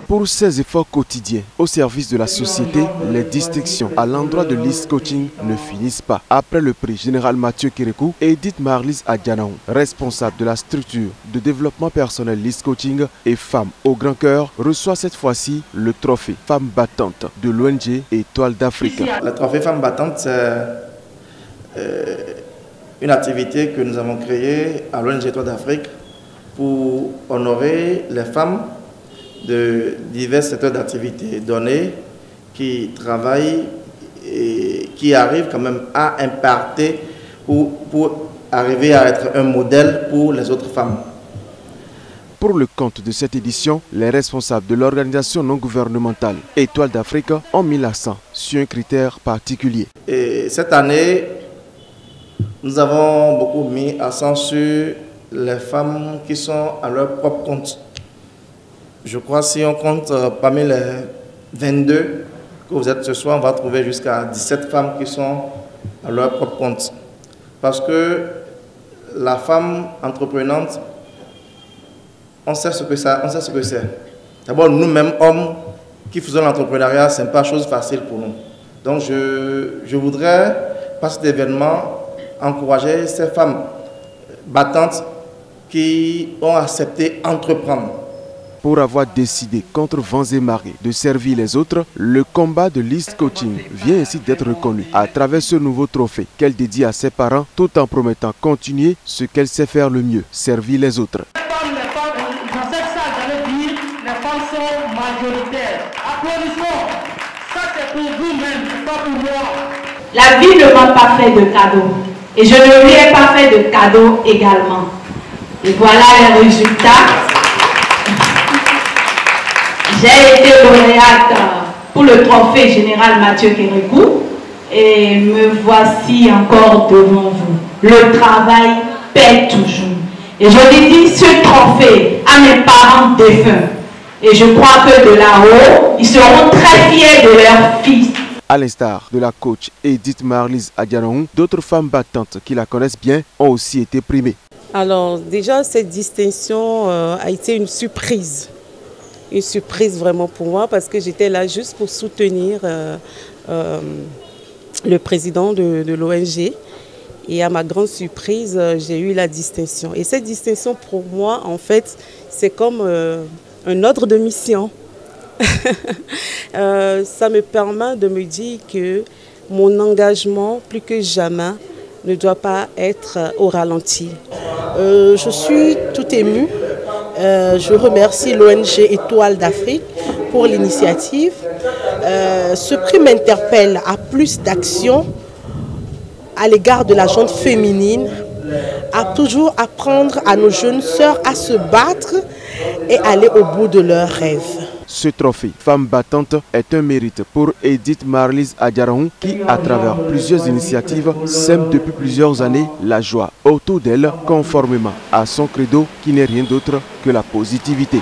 Pour ses efforts quotidiens au service de la société, les distinctions à l'endroit de l'East Coaching ne finissent pas. Après le prix général Mathieu Kérékou, Edith Marlise Adjanaou, responsable de la structure de développement personnel l'East Coaching et Femmes au Grand Cœur, reçoit cette fois-ci le trophée Femme Battante de l'ONG Étoile d'Afrique. Le trophée Femme Battante, c'est une activité que nous avons créée à l'ONG Étoile d'Afrique pour honorer les femmes de divers secteurs d'activité donnés qui travaillent et qui arrivent quand même à impacter pour arriver à être un modèle pour les autres femmes. Pour le compte de cette édition, les responsables de l'organisation non gouvernementale Étoile d'Afrique ont mis l'accent sur un critère particulier. Et cette année, nous avons beaucoup mis l'accent sur les femmes qui sont à leur propre compte. Je crois que si on compte parmi les 22 que vous êtes ce soir, on va trouver jusqu'à 17 femmes qui sont à leur propre compte. Parce que la femme entreprenante, on sait ce que c'est. D'abord, nous-mêmes, hommes qui faisons l'entrepreneuriat, ce n'est pas chose facile pour nous. Donc, je voudrais, par cet événement, encourager ces femmes battantes qui ont accepté d'entreprendre. Pour avoir décidé contre vents et marées de servir les autres, le combat de l'East Coaching vient ainsi d'être reconnu à travers ce nouveau trophée qu'elle dédie à ses parents tout en promettant continuer ce qu'elle sait faire le mieux, servir les autres. Dans cette salle, j'allais dire, les femmes sont majoritaires. Applaudissements. Ça, c'est pour vous-même, c'est pas pour moi. La vie ne m'a pas fait de cadeaux. Et je ne lui ai pas fait de cadeaux également. Et voilà les résultats. J'ai été lauréate pour le trophée général Mathieu Kérékou. Et me voici encore devant vous. Le travail paie toujours. Et je dédie ce trophée à mes parents défunts. Et je crois que de là-haut, ils seront très fiers de leur fils. À l'instar de la coach Edith Marlise Adjanaou, d'autres femmes battantes qui la connaissent bien ont aussi été primées. Alors déjà, cette distinction a été une surprise. Une surprise vraiment pour moi parce que j'étais là juste pour soutenir le président de l'ONG. Et à ma grande surprise, j'ai eu la distinction. Et cette distinction, pour moi, en fait, c'est comme un ordre de mission. Ça me permet de me dire que mon engagement, plus que jamais, ne doit pas être au ralenti. Je suis tout émue. Je remercie l'ONG Étoile d'Afrique pour l'initiative. Ce prix m'interpelle à plus d'actions à l'égard de la gente féminine, à toujours apprendre à nos jeunes sœurs à se battre et aller au bout de leurs rêves. Ce trophée Femme Battante est un mérite pour Edith Marlise Adjanaou qui, à travers plusieurs initiatives, sème depuis plusieurs années la joie autour d'elle conformément à son credo qui n'est rien d'autre que la positivité.